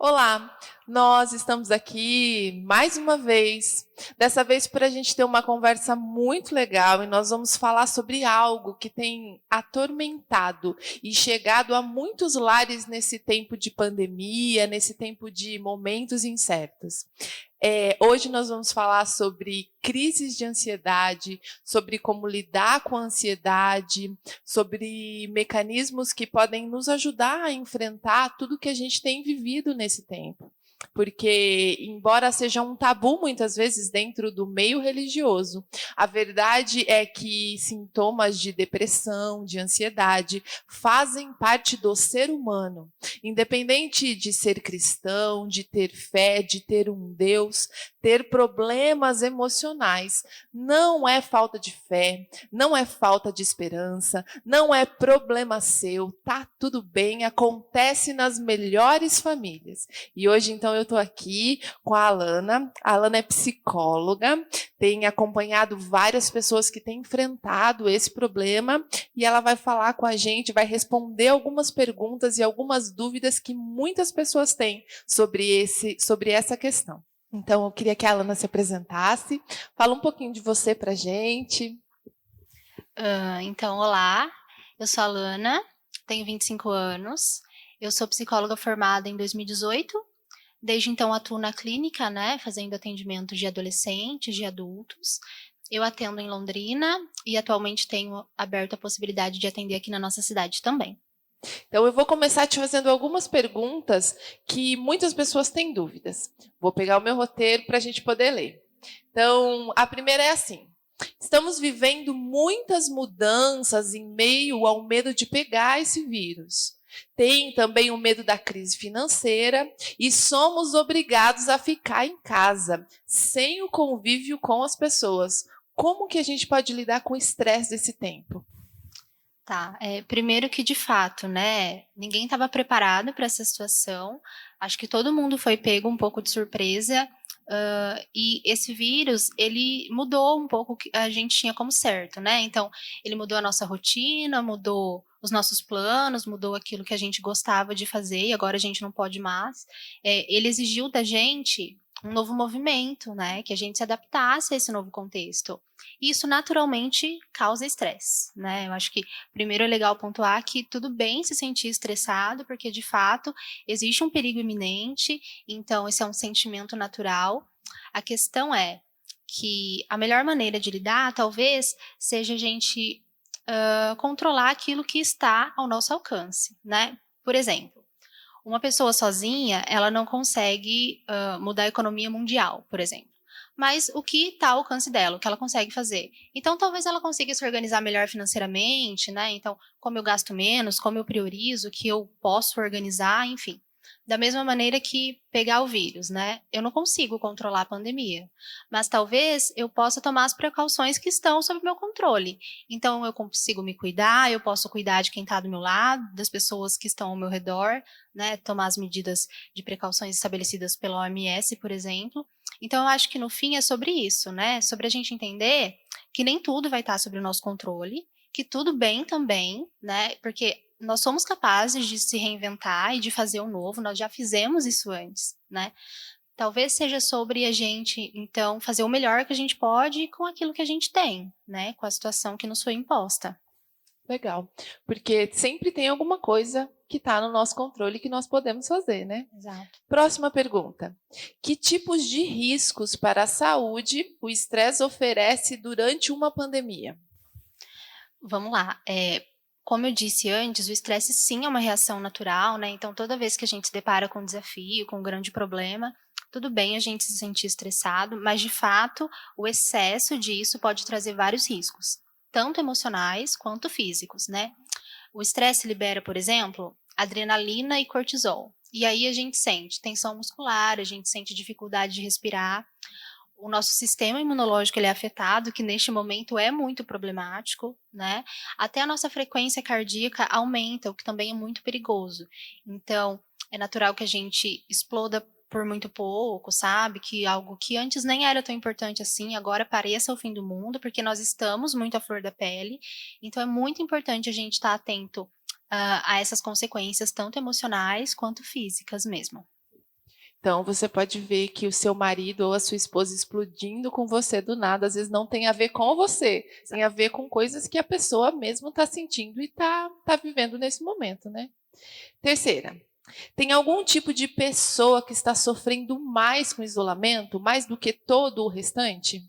Olá, nós estamos aqui mais uma vez, dessa vez para a gente ter uma conversa muito legal e nós vamos falar sobre algo que tem atormentado e chegado a muitos lares nesse tempo de pandemia, nesse tempo de momentos incertos. Hoje nós vamos falar sobre crises de ansiedade, sobre como lidar com a ansiedade, sobre mecanismos que podem nos ajudar a enfrentar tudo que a gente tem vivido nesse tempo. Porque, embora seja um tabu muitas vezes dentro do meio religioso, a verdade é que sintomas de depressão, de ansiedade, fazem parte do ser humano. Independente de ser cristão, de ter fé, de ter um Deus, ter problemas emocionais não é falta de fé, não é falta de esperança, não é problema seu, tá tudo bem, acontece nas melhores famílias. E hoje, então, eu estou aqui com a Alana. A Alana é psicóloga, tem acompanhado várias pessoas que têm enfrentado esse problema e ela vai falar com a gente, vai responder algumas perguntas e algumas dúvidas que muitas pessoas têm sobre essa questão. Então, eu queria que a Alana se apresentasse, fala um pouquinho de você para a gente. Olá, eu sou a Lana, tenho 25 anos, eu sou psicóloga formada em 2018, desde então atuo na clínica, né, fazendo atendimento de adolescentes, de adultos. Eu atendo em Londrina e atualmente tenho aberto a possibilidade de atender aqui na nossa cidade também. Então, eu vou começar te fazendo algumas perguntas que muitas pessoas têm dúvidas. Vou pegar o meu roteiro para a gente poder ler. Então, a primeira é assim: estamos vivendo muitas mudanças em meio ao medo de pegar esse vírus. Tem também o medo da crise financeira e somos obrigados a ficar em casa, sem o convívio com as pessoas. Como que a gente pode lidar com o estresse desse tempo? Tá, primeiro que de fato, né, ninguém estava preparado para essa situação, acho que todo mundo foi pego um pouco de surpresa, e esse vírus, ele mudou um pouco o que a gente tinha como certo, né, então, ele mudou a nossa rotina, mudou os nossos planos, mudou aquilo que a gente gostava de fazer e agora a gente não pode mais. Ele exigiu da gente um novo movimento, né, que a gente se adaptasse a esse novo contexto. Isso naturalmente causa estresse, né, eu acho que primeiro é legal pontuar que tudo bem se sentir estressado, porque de fato existe um perigo iminente, então esse é um sentimento natural. A questão é que a melhor maneira de lidar talvez seja a gente controlar aquilo que está ao nosso alcance, né? Por exemplo, uma pessoa sozinha, ela não consegue mudar a economia mundial, por exemplo. Mas o que está ao alcance dela, o que ela consegue fazer? Então, talvez ela consiga se organizar melhor financeiramente, né? Então, como eu gasto menos, como eu priorizo, o que eu posso organizar, enfim. Da mesma maneira que pegar o vírus, né? Eu não consigo controlar a pandemia, mas talvez eu possa tomar as precauções que estão sob meu controle. Então, eu consigo me cuidar, eu posso cuidar de quem está do meu lado, das pessoas que estão ao meu redor, né, tomar as medidas de precauções estabelecidas pela OMS, por exemplo. Então, eu acho que no fim é sobre isso, né? Sobre a gente entender que nem tudo vai estar sob o nosso controle, que tudo bem também, né? Porque nós somos capazes de se reinventar e de fazer o novo, nós já fizemos isso antes, né? Talvez seja sobre a gente, então, fazer o melhor que a gente pode com aquilo que a gente tem, né? Com a situação que nos foi imposta. Legal, porque sempre tem alguma coisa que está no nosso controle que nós podemos fazer, né? Exato. Próxima pergunta: que tipos de riscos para a saúde o estresse oferece durante uma pandemia? Vamos lá. Como eu disse antes, o estresse sim é uma reação natural, né? Então, toda vez que a gente se depara com um desafio, com um grande problema, tudo bem a gente se sentir estressado, mas de fato, o excesso disso pode trazer vários riscos, tanto emocionais quanto físicos, né? O estresse libera, por exemplo, adrenalina e cortisol. E aí a gente sente tensão muscular, a gente sente dificuldade de respirar, o nosso sistema imunológico ele é afetado, que neste momento é muito problemático, né? Até a nossa frequência cardíaca aumenta, o que também é muito perigoso. Então, é natural que a gente exploda por muito pouco, sabe? Que algo que antes nem era tão importante assim, agora pareça o fim do mundo, porque nós estamos muito à flor da pele. Então, é muito importante a gente estar atento a essas consequências, tanto emocionais quanto físicas mesmo. Então você pode ver que o seu marido ou a sua esposa explodindo com você do nada, às vezes não tem a ver com você, tem a ver com coisas que a pessoa mesmo está sentindo e está vivendo nesse momento, né. Terceira, tem algum tipo de pessoa que está sofrendo mais com o isolamento, mais do que todo o restante?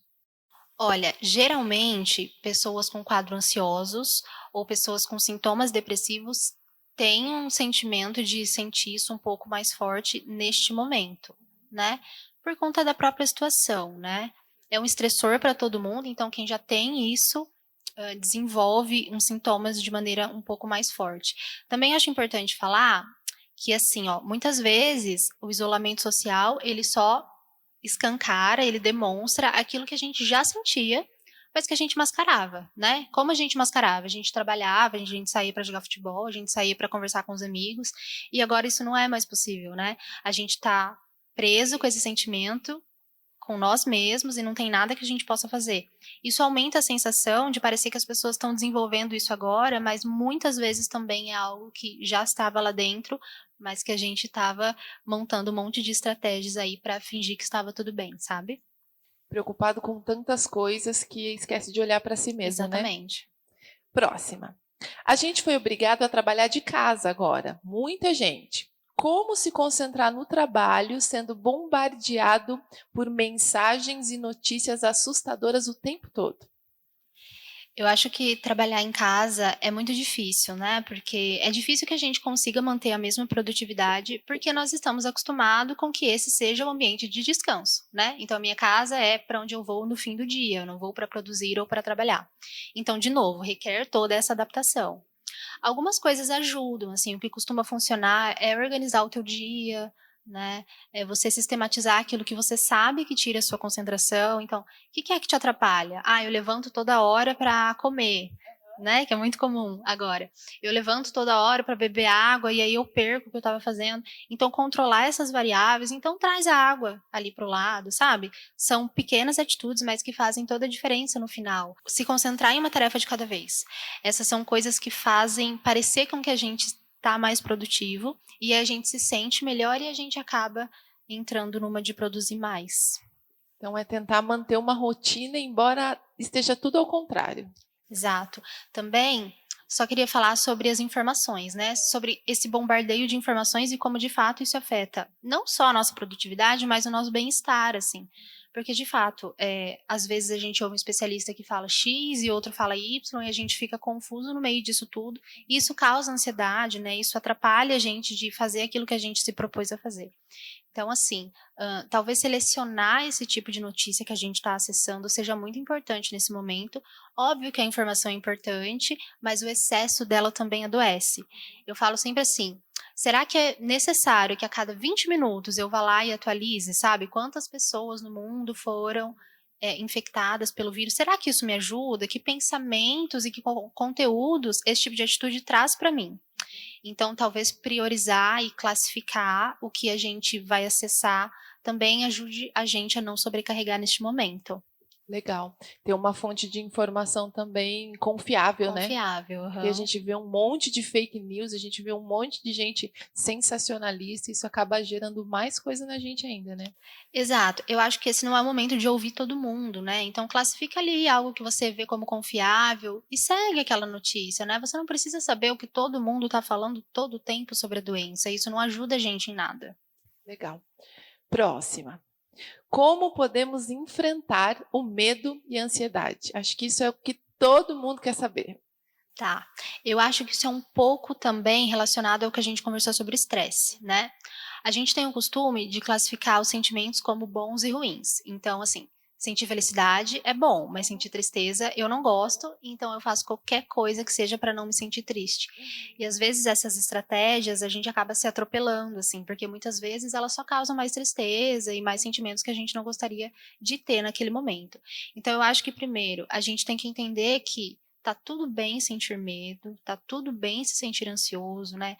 Olha, geralmente, pessoas com quadro ansiosos ou pessoas com sintomas depressivos têm um sentimento de sentir isso um pouco mais forte neste momento, né? Por conta da própria situação, né? É um estressor para todo mundo, então quem já tem isso desenvolve uns sintomas de maneira um pouco mais forte. Também acho importante falar que, assim, ó, muitas vezes o isolamento social ele só escancara, ele demonstra aquilo que a gente já sentia, mas que a gente mascarava, né. Como a gente mascarava? A gente trabalhava, a gente saía para jogar futebol, a gente saía para conversar com os amigos, e agora isso não é mais possível, né. A gente tá preso com esse sentimento, com nós mesmos e não tem nada que a gente possa fazer. Isso aumenta a sensação de parecer que as pessoas estão desenvolvendo isso agora, mas muitas vezes também é algo que já estava lá dentro, mas que a gente estava montando um monte de estratégias aí para fingir que estava tudo bem, sabe? Preocupado com tantas coisas que esquece de olhar para si mesmo, né. Exatamente. Próxima. A gente foi obrigado a trabalhar de casa agora, muita gente. Como se concentrar no trabalho sendo bombardeado por mensagens e notícias assustadoras o tempo todo? Eu acho que trabalhar em casa é muito difícil, né, porque é difícil que a gente consiga manter a mesma produtividade, porque nós estamos acostumados com que esse seja o ambiente de descanso, né. Então a minha casa é para onde eu vou no fim do dia, eu não vou para produzir ou para trabalhar. Então, de novo, requer toda essa adaptação. Algumas coisas ajudam, assim, o que costuma funcionar é organizar o teu dia, né, é você sistematizar aquilo que você sabe que tira a sua concentração, então, o que que é que te atrapalha? "Ah, eu levanto toda hora para comer", né, que é muito comum agora. "Eu levanto toda hora para beber água e aí eu perco o que eu estava fazendo". Então controlar essas variáveis, então traz a água ali para o lado, sabe. São pequenas atitudes, mas que fazem toda a diferença no final. Se concentrar em uma tarefa de cada vez. Essas são coisas que fazem parecer com que a gente está mais produtivo, e a gente se sente melhor e a gente acaba entrando numa de produzir mais. Então é tentar manter uma rotina, embora esteja tudo ao contrário. Exato. Também, só queria falar sobre as informações, né, sobre esse bombardeio de informações e como de fato isso afeta não só a nossa produtividade, mas o nosso bem-estar, assim. Porque de fato, às vezes a gente ouve um especialista que fala X e outro fala Y e a gente fica confuso no meio disso tudo, e isso causa ansiedade, né, isso atrapalha a gente de fazer aquilo que a gente se propôs a fazer. Então, assim, talvez selecionar esse tipo de notícia que a gente está acessando seja muito importante nesse momento. Óbvio que a informação é importante, mas o excesso dela também adoece. Eu falo sempre assim: será que é necessário que a cada 20 minutos eu vá lá e atualize, sabe? Quantas pessoas no mundo foram infectadas pelo vírus? Será que isso me ajuda? Que pensamentos e que conteúdos esse tipo de atitude traz para mim? Então, talvez priorizar e classificar o que a gente vai acessar também ajude a gente a não sobrecarregar neste momento. Legal. Ter uma fonte de informação também confiável, né. Confiável, Porque a aham. gente vê um monte de fake news, a gente vê um monte de gente sensacionalista, e isso acaba gerando mais coisa na gente ainda, né. Exato, eu acho que esse não é o momento de ouvir todo mundo, né, então classifica ali algo que você vê como confiável e segue aquela notícia, né, você não precisa saber o que todo mundo está falando todo o tempo sobre a doença, isso não ajuda a gente em nada. Legal. Próxima. Como podemos enfrentar o medo e a ansiedade? Acho que isso é o que todo mundo quer saber. Tá, eu acho que isso é um pouco também relacionado ao que a gente conversou sobre estresse, né. A gente tem o costume de classificar os sentimentos como bons e ruins, então assim, sentir felicidade é bom, mas sentir tristeza eu não gosto, então eu faço qualquer coisa que seja para não me sentir triste. E às vezes essas estratégias a gente acaba se atropelando, assim, porque muitas vezes elas só causam mais tristeza e mais sentimentos que a gente não gostaria de ter naquele momento. Então eu acho que primeiro, a gente tem que entender que tá tudo bem sentir medo, tá tudo bem se sentir ansioso, né.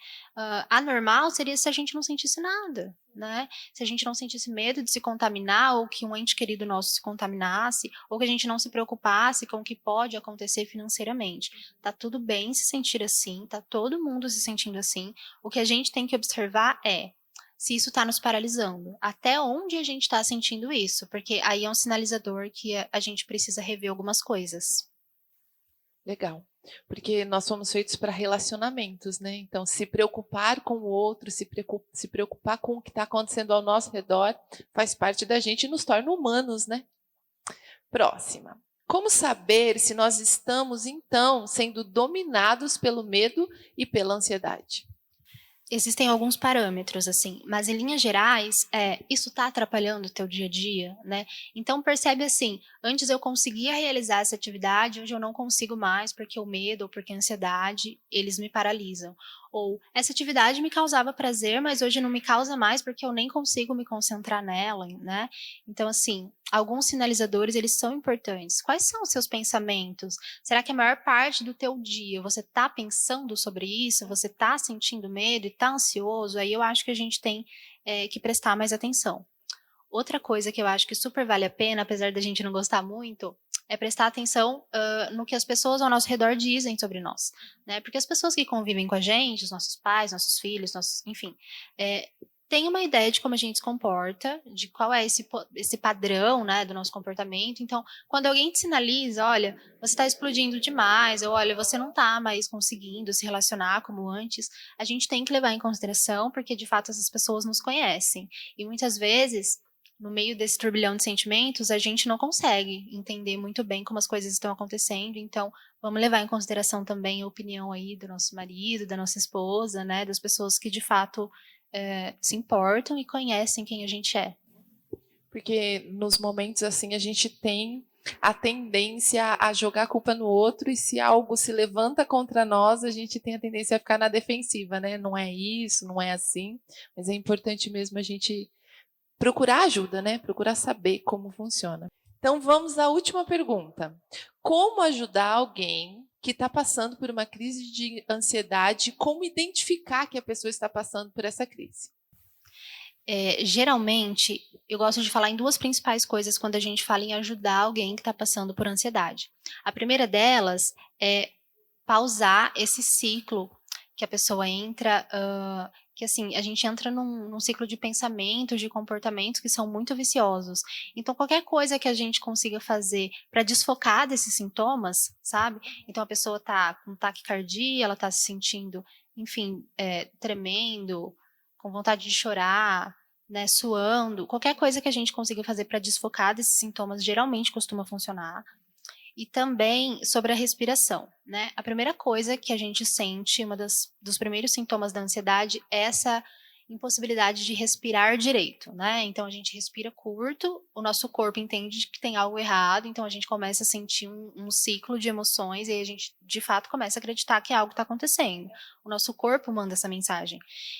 Anormal seria se a gente não sentisse nada, né. Se a gente não sentisse medo de se contaminar ou que um ente querido nosso se contaminasse, ou que a gente não se preocupasse com o que pode acontecer financeiramente. Tá tudo bem se sentir assim, tá todo mundo se sentindo assim. O que a gente tem que observar é: se isso está nos paralisando. Até onde a gente está sentindo isso? Porque aí é um sinalizador que a gente precisa rever algumas coisas. Legal. Porque nós somos feitos para relacionamentos, né? Então, se preocupar com o outro, se preocupar com o que está acontecendo ao nosso redor, faz parte da gente e nos torna humanos, né? Próxima. Como saber se nós estamos, então, sendo dominados pelo medo e pela ansiedade? Existem alguns parâmetros, assim, mas em linhas gerais, isso está atrapalhando o teu dia a dia, né? Então percebe assim, antes eu conseguia realizar essa atividade, hoje eu não consigo mais porque o medo ou porque a ansiedade, eles me paralisam. Ou essa atividade me causava prazer, mas hoje não me causa mais porque eu nem consigo me concentrar nela, né? Então assim, alguns sinalizadores, eles são importantes. Quais são os seus pensamentos? Será que a maior parte do teu dia você está pensando sobre isso? Você está sentindo medo e está ansioso? Aí eu acho que a gente tem que prestar mais atenção. Outra coisa que eu acho que super vale a pena, apesar da gente não gostar muito, é prestar atenção no que as pessoas ao nosso redor dizem sobre nós, né? Porque as pessoas que convivem com a gente, os nossos pais, nossos filhos, enfim, tem uma ideia de como a gente se comporta, de qual é esse padrão, né, do nosso comportamento. Então, quando alguém te sinaliza, olha, você está explodindo demais, ou olha, você não está mais conseguindo se relacionar como antes, a gente tem que levar em consideração, porque de fato essas pessoas nos conhecem. E muitas vezes, no meio desse turbilhão de sentimentos, a gente não consegue entender muito bem como as coisas estão acontecendo. Então, vamos levar em consideração também a opinião aí do nosso marido, da nossa esposa, né, das pessoas que de fato se importam e conhecem quem a gente é. Porque nos momentos assim a gente tem a tendência a jogar a culpa no outro e se algo se levanta contra nós, a gente tem a tendência a ficar na defensiva, né? Não é isso, não é assim, mas é importante mesmo a gente procurar ajuda, né? Procurar saber como funciona. Então vamos à última pergunta. Como ajudar alguém que está passando por uma crise de ansiedade? Como identificar que a pessoa está passando por essa crise? Geralmente, eu gosto de falar em duas principais coisas quando a gente fala em ajudar alguém que está passando por ansiedade. A primeira delas é pausar esse ciclo que a pessoa entra, que assim, a gente entra num ciclo de pensamentos, de comportamentos que são muito viciosos. Então, qualquer coisa que a gente consiga fazer para desfocar desses sintomas, sabe? Então, a pessoa está com taquicardia, ela está se sentindo, enfim, tremendo, com vontade de chorar, né, suando, qualquer coisa que a gente consiga fazer para desfocar desses sintomas geralmente costuma funcionar. E também sobre a respiração, né? A primeira coisa que a gente sente, dos primeiros sintomas da ansiedade é essa impossibilidade de respirar direito, né? Então a gente respira curto, o nosso corpo entende que tem algo errado, então a gente começa a sentir um ciclo de emoções e aí a gente de fato começa a acreditar que algo está acontecendo. O nosso corpo manda essa mensagem.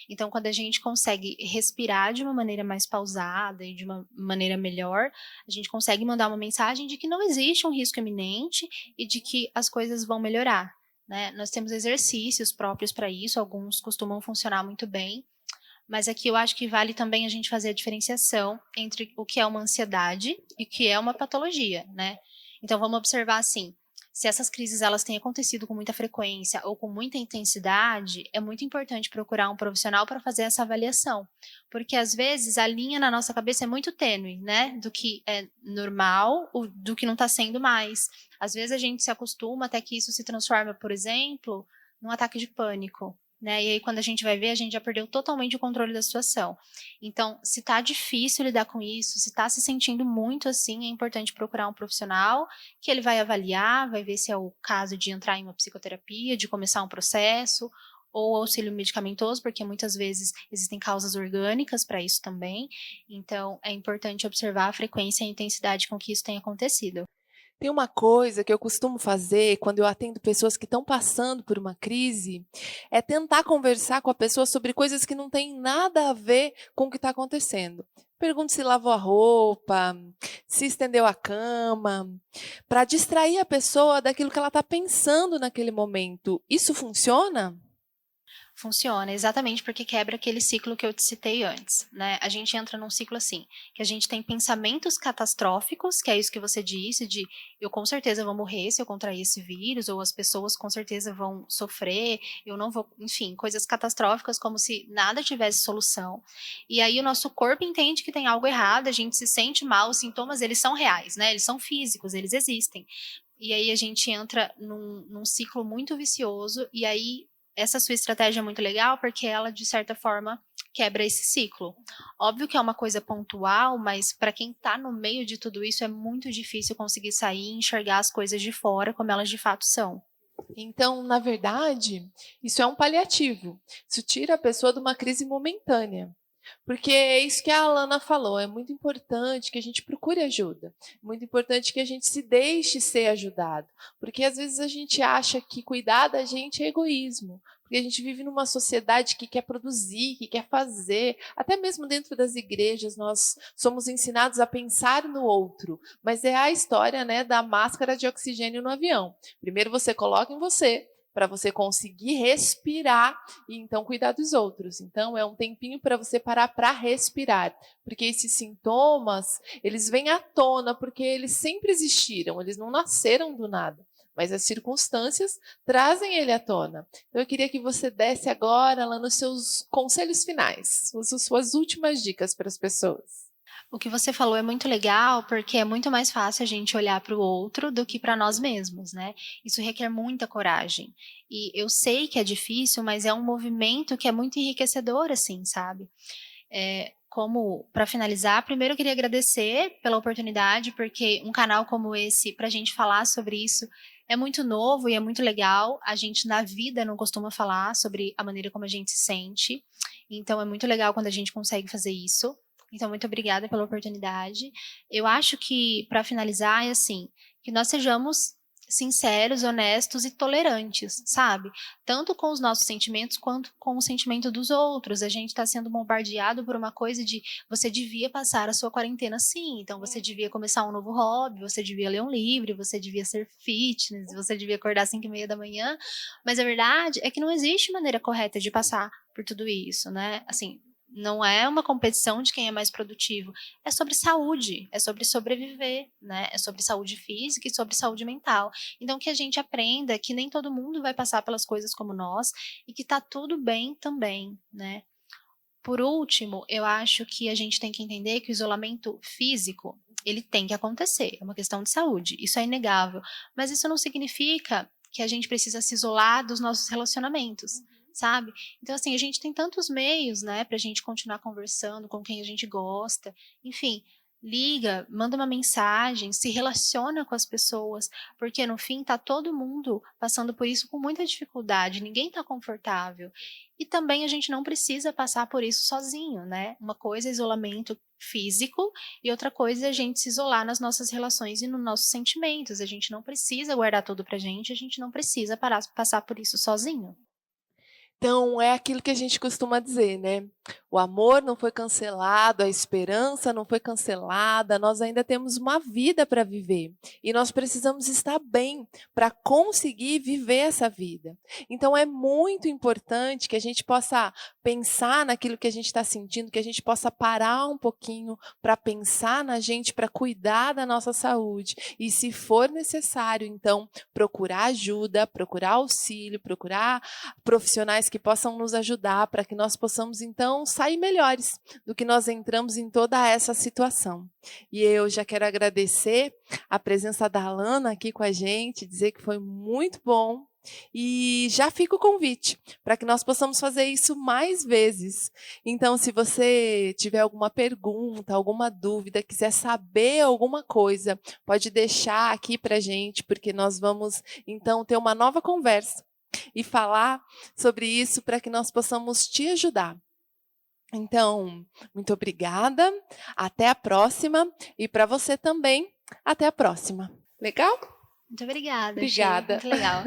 Então quando a gente consegue respirar de uma maneira mais pausada e de uma maneira melhor, a gente consegue mandar uma mensagem de que não existe um risco iminente e de que as coisas vão melhorar, né? Nós temos exercícios próprios para isso, alguns costumam funcionar muito bem. Mas aqui eu acho que vale também a gente fazer a diferenciação entre o que é uma ansiedade e o que é uma patologia, né? Então vamos observar assim, se essas crises elas têm acontecido com muita frequência ou com muita intensidade, é muito importante procurar um profissional para fazer essa avaliação, porque às vezes a linha na nossa cabeça é muito tênue, né? Do que é normal, do que não está sendo mais. Às vezes a gente se acostuma até que isso se transforma, por exemplo, num ataque de pânico. Né? E aí, quando a gente vai ver, a gente já perdeu totalmente o controle da situação. Então, se tá difícil lidar com isso, se tá se sentindo muito assim, é importante procurar um profissional que ele vai avaliar, vai ver se é o caso de entrar em uma psicoterapia, de começar um processo, ou auxílio medicamentoso, porque muitas vezes existem causas orgânicas para isso também. Então, é importante observar a frequência e a intensidade com que isso tem acontecido. Tem uma coisa que eu costumo fazer quando eu atendo pessoas que estão passando por uma crise, é tentar conversar com a pessoa sobre coisas que não têm nada a ver com o que está acontecendo. Pergunto se lavou a roupa, se estendeu a cama, para distrair a pessoa daquilo que ela está pensando naquele momento. Isso funciona? Funciona, exatamente porque quebra aquele ciclo que eu te citei antes, né? A gente entra num ciclo assim, que a gente tem pensamentos catastróficos, que é isso que você disse, de eu com certeza vou morrer se eu contrair esse vírus, ou as pessoas com certeza vão sofrer, eu não vou, enfim, coisas catastróficas como se nada tivesse solução. E aí o nosso corpo entende que tem algo errado, a gente se sente mal, os sintomas eles são reais, né? Eles são físicos, eles existem. E aí a gente entra num ciclo muito vicioso, e aí essa sua estratégia é muito legal porque ela, de certa forma, quebra esse ciclo. Óbvio que é uma coisa pontual, mas para quem está no meio de tudo isso é muito difícil conseguir sair e enxergar as coisas de fora como elas de fato são. Então, na verdade, isso é um paliativo. Isso tira a pessoa de uma crise momentânea. Porque é isso que a Alana falou, é muito importante que a gente procure ajuda, muito importante que a gente se deixe ser ajudado, porque às vezes a gente acha que cuidar da gente é egoísmo, porque a gente vive numa sociedade que quer produzir, que quer fazer, até mesmo dentro das igrejas nós somos ensinados a pensar no outro, mas é a história, né, da máscara de oxigênio no avião. Primeiro você coloca em você, para você conseguir respirar e então cuidar dos outros. Então é um tempinho para você parar para respirar, porque esses sintomas, eles vêm à tona porque eles sempre existiram, eles não nasceram do nada, mas as circunstâncias trazem ele à tona. Então eu queria que você desse agora lá nos seus conselhos finais, as suas últimas dicas para as pessoas. O que você falou é muito legal, porque é muito mais fácil a gente olhar para o outro do que para nós mesmos, né? Isso requer muita coragem. E eu sei que é difícil, mas é um movimento que é muito enriquecedor, assim, sabe? Como, para finalizar, primeiro eu queria agradecer pela oportunidade, porque um canal como esse, para a gente falar sobre isso, é muito novo e é muito legal. A gente, na vida, não costuma falar sobre a maneira como a gente se sente. Então, é muito legal quando a gente consegue fazer isso. Então, muito obrigada pela oportunidade. Eu acho que, para finalizar, é assim, que nós sejamos sinceros, honestos e tolerantes, sabe? Tanto com os nossos sentimentos quanto com o sentimento dos outros. A gente está sendo bombardeado por uma coisa de você devia passar a sua quarentena assim, então você devia começar um novo hobby, você devia ler um livro, você devia ser fitness, você devia acordar às 5:30 da manhã, mas a verdade é que não existe maneira correta de passar por tudo isso, né? Assim, não é uma competição de quem é mais produtivo, é sobre saúde, é sobre sobreviver, né? É sobre saúde física e sobre saúde mental. Então que a gente aprenda que nem todo mundo vai passar pelas coisas como nós e que tá tudo bem também, né? Por último, eu acho que a gente tem que entender que o isolamento físico, ele tem que acontecer, é uma questão de saúde, isso é inegável, mas isso não significa que a gente precisa se isolar dos nossos relacionamentos, sabe? Então, assim, a gente tem tantos meios, né, pra gente continuar conversando com quem a gente gosta, enfim, liga, manda uma mensagem, se relaciona com as pessoas, porque no fim tá todo mundo passando por isso com muita dificuldade, ninguém tá confortável. E também a gente não precisa passar por isso sozinho, né? Uma coisa é isolamento físico e outra coisa é a gente se isolar nas nossas relações e nos nossos sentimentos. A gente não precisa guardar tudo pra gente, a gente não precisa passar por isso sozinho. Então, é aquilo que a gente costuma dizer, né? O amor não foi cancelado, a esperança não foi cancelada, nós ainda temos uma vida para viver. E nós precisamos estar bem para conseguir viver essa vida. Então, é muito importante que a gente possa pensar naquilo que a gente está sentindo, que a gente possa parar um pouquinho para pensar na gente, para cuidar da nossa saúde. E, se for necessário, então, procurar ajuda, procurar auxílio, procurar profissionais que possam nos ajudar para que nós possamos, então, sair melhores do que nós entramos em toda essa situação. E eu já quero agradecer a presença da Alana aqui com a gente, dizer que foi muito bom. E já fica o convite para que nós possamos fazer isso mais vezes. Então, se você tiver alguma pergunta, alguma dúvida, quiser saber alguma coisa, pode deixar aqui para a gente, porque nós vamos, então, ter uma nova conversa e falar sobre isso para que nós possamos te ajudar. Então, muito obrigada, até a próxima e para você também, até a próxima. Legal? Muito obrigada, achei Obrigada. muito legal.